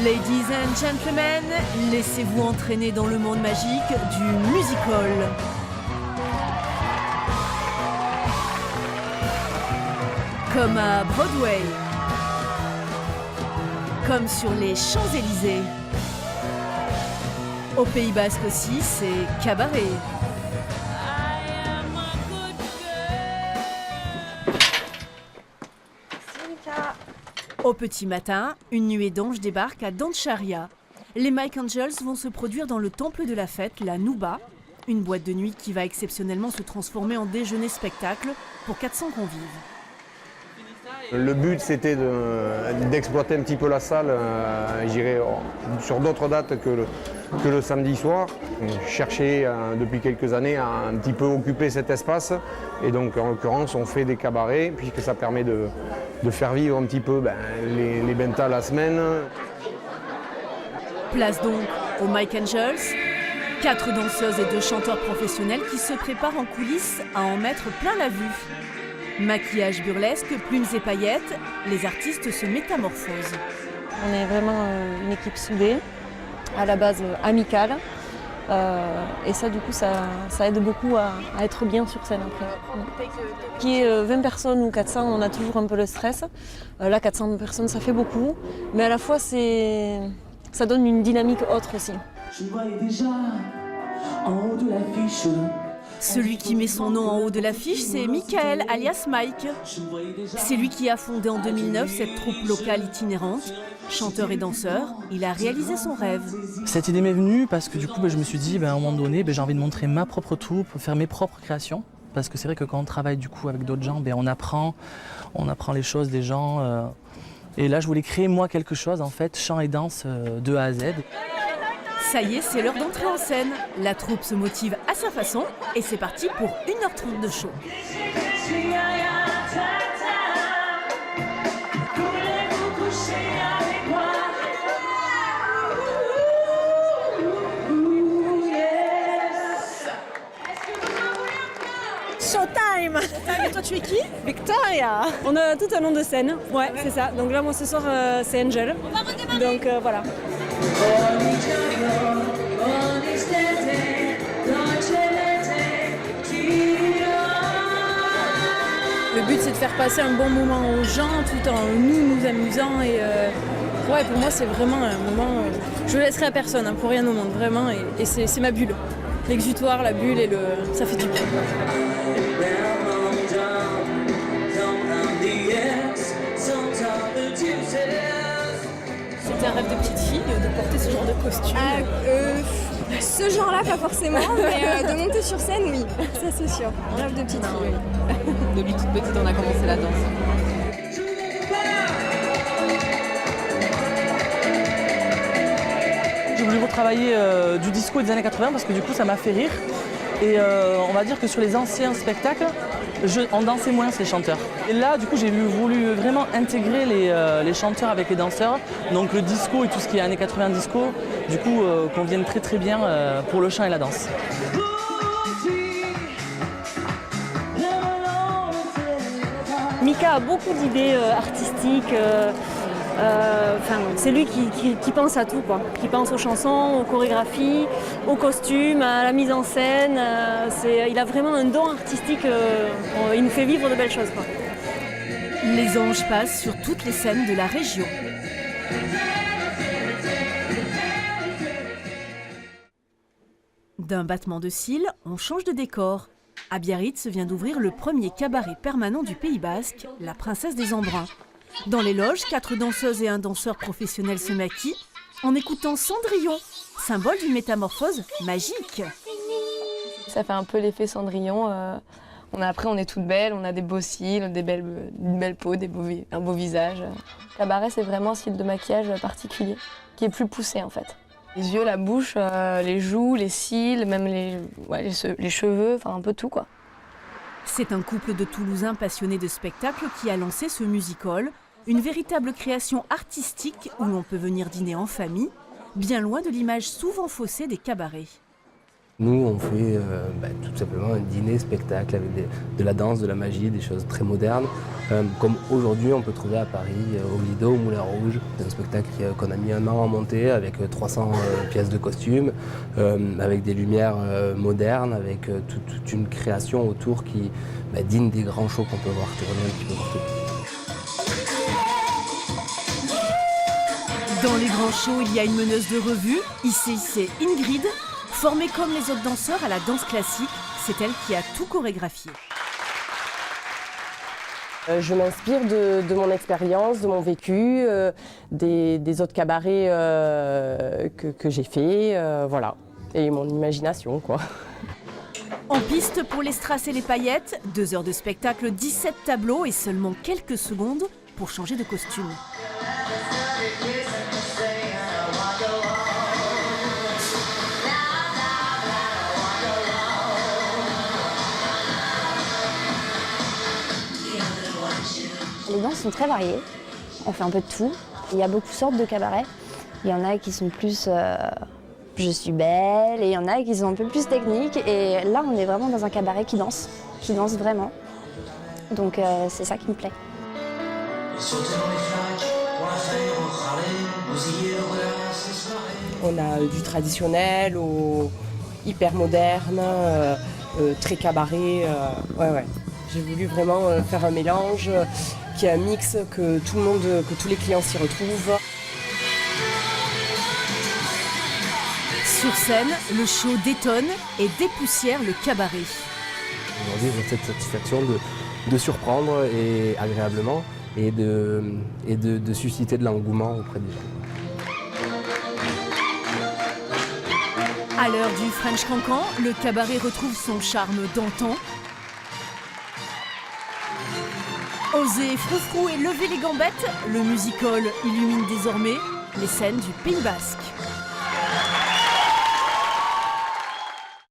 Ladies and gentlemen, laissez-vous entraîner dans le monde magique du musical. Comme à Broadway, comme sur les Champs-Élysées. Au Pays Basque aussi, c'est cabaret. Au petit matin, une nuée d'anges débarque à Dandcharia. Les Mike Angels vont se produire dans le temple de la fête, la Nouba, une boîte de nuit qui va exceptionnellement se transformer en déjeuner-spectacle pour 400 convives. Le but, c'était d'exploiter un petit peu la salle, j'irai sur d'autres dates que le samedi soir. Chercher depuis quelques années à un petit peu occuper cet espace. Et donc, en l'occurrence, on fait des cabarets, puisque ça permet de faire vivre un petit peu les bentas la semaine. Place donc aux Mike Angels, 4 danseuses et 2 chanteurs professionnels qui se préparent en coulisses à en mettre plein la vue. Maquillage burlesque, plumes et paillettes, les artistes se métamorphosent. On est vraiment une équipe soudée, à la base amicale. Et ça, du coup, ça aide beaucoup à être bien sur scène après. Qui est 20 personnes ou 400, on a toujours un peu le stress. Là, 400 personnes, ça fait beaucoup. Mais à la fois, ça donne une dynamique autre aussi. Je me voyais déjà en haut de l'affiche. Celui qui met son nom en haut de l'affiche, c'est Michael, alias Mike. C'est lui qui a fondé en 2009 cette troupe locale itinérante. Chanteur et danseur, il a réalisé son rêve. Cette idée m'est venue parce que du coup, je me suis dit, à un moment donné, j'ai envie de montrer ma propre troupe, faire mes propres créations. Parce que c'est vrai que quand on travaille du coup avec d'autres gens, on apprend les choses des gens. Et là, je voulais créer moi quelque chose, en fait, chant et danse de A à Z. Ça y est, c'est l'heure d'entrer en scène. La troupe se motive à sa façon et c'est parti pour 1h30 de show. Showtime! Et toi, tu es qui? Victoria! On a tout un nom de scène, ouais, c'est ça. Donc là, moi, ce soir, c'est Angel. On va redémarrer! Donc voilà. Le but, c'est de faire passer un bon moment aux gens tout en nous amusant. Et ouais, pour moi, c'est vraiment un moment. Je le laisserai à personne, hein, pour rien au monde, vraiment. Et c'est ma bulle. L'exutoire, la bulle, ça fait du bien. C'était un rêve de petite fille de porter ce genre de costume. Ce genre-là, pas forcément, mais de monter sur scène, oui, ça c'est sûr. Un rêve de petite fille. Oui. Depuis toute petite, on a commencé la danse. J'ai voulu retravailler du disco des années 80 parce que du coup, ça m'a fait rire. Et on va dire que sur les anciens spectacles, on dansait moins ces chanteurs. Et là, du coup, j'ai voulu vraiment intégrer les chanteurs avec les danseurs. Donc le disco et tout ce qui est années 80 disco, du coup, conviennent très très bien pour le chant et la danse. Mika a beaucoup d'idées artistiques. C'est lui qui pense à tout, quoi. Qui pense aux chansons, aux chorégraphies, aux costumes, à la mise en scène. Il a vraiment un don artistique. Il nous fait vivre de belles choses, quoi. Les anges passent sur toutes les scènes de la région. D'un battement de cils, on change de décor. À Biarritz vient d'ouvrir le premier cabaret permanent du Pays Basque, la Princesse des Embruns. Dans les loges, 4 danseuses et un danseur professionnel se maquillent en écoutant Cendrillon, symbole d'une métamorphose magique. Ça fait un peu l'effet Cendrillon. Après, on est toutes belles, on a des beaux cils, une belle peau, un beau visage. Cabaret, c'est vraiment un style de maquillage particulier, qui est plus poussé en fait. Les yeux, la bouche, les joues, les cils, même les cheveux, enfin un peu tout quoi. C'est un couple de Toulousains passionnés de spectacle qui a lancé ce musical, une véritable création artistique où l'on peut venir dîner en famille, bien loin de l'image souvent faussée des cabarets. Nous, on fait tout simplement un dîner-spectacle avec de la danse, de la magie, des choses très modernes. Comme aujourd'hui, on peut trouver à Paris, au Lido, au Moulin Rouge. C'est un spectacle qu'on a mis un an à monter avec 300 pièces de costumes, avec des lumières modernes, avec toute une création autour qui digne des grands shows qu'on peut voir tourner un petit peu partout. Dans les grands shows, il y a une meneuse de revue. Ici, c'est Ingrid. Formée comme les autres danseurs à la danse classique, c'est elle qui a tout chorégraphié. Je m'inspire de mon expérience, de mon vécu, des autres cabarets que j'ai fait, voilà. Et mon imagination, quoi. En piste pour les strass et les paillettes, 2 heures de spectacle, 17 tableaux et seulement quelques secondes pour changer de costume. Les danses sont très variées, on fait un peu de tout. Il y a beaucoup de sortes de cabarets. Il y en a qui sont plus je suis belle, et il y en a qui sont un peu plus techniques. Et là, on est vraiment dans un cabaret qui danse vraiment. Donc c'est ça qui me plaît. On a du traditionnel au hyper moderne, très cabaret. Ouais. J'ai voulu vraiment faire un mélange, qu'il y ait un mix, que tous les clients s'y retrouvent. Sur scène, le show détonne et dépoussière le cabaret. Aujourd'hui, j'ai cette satisfaction de surprendre et agréablement et de susciter de l'engouement auprès des gens. À l'heure du French Cancan, le cabaret retrouve son charme d'antan. Osez froufrou et levez les gambettes, le music-hall illumine désormais les scènes du Pays Basque.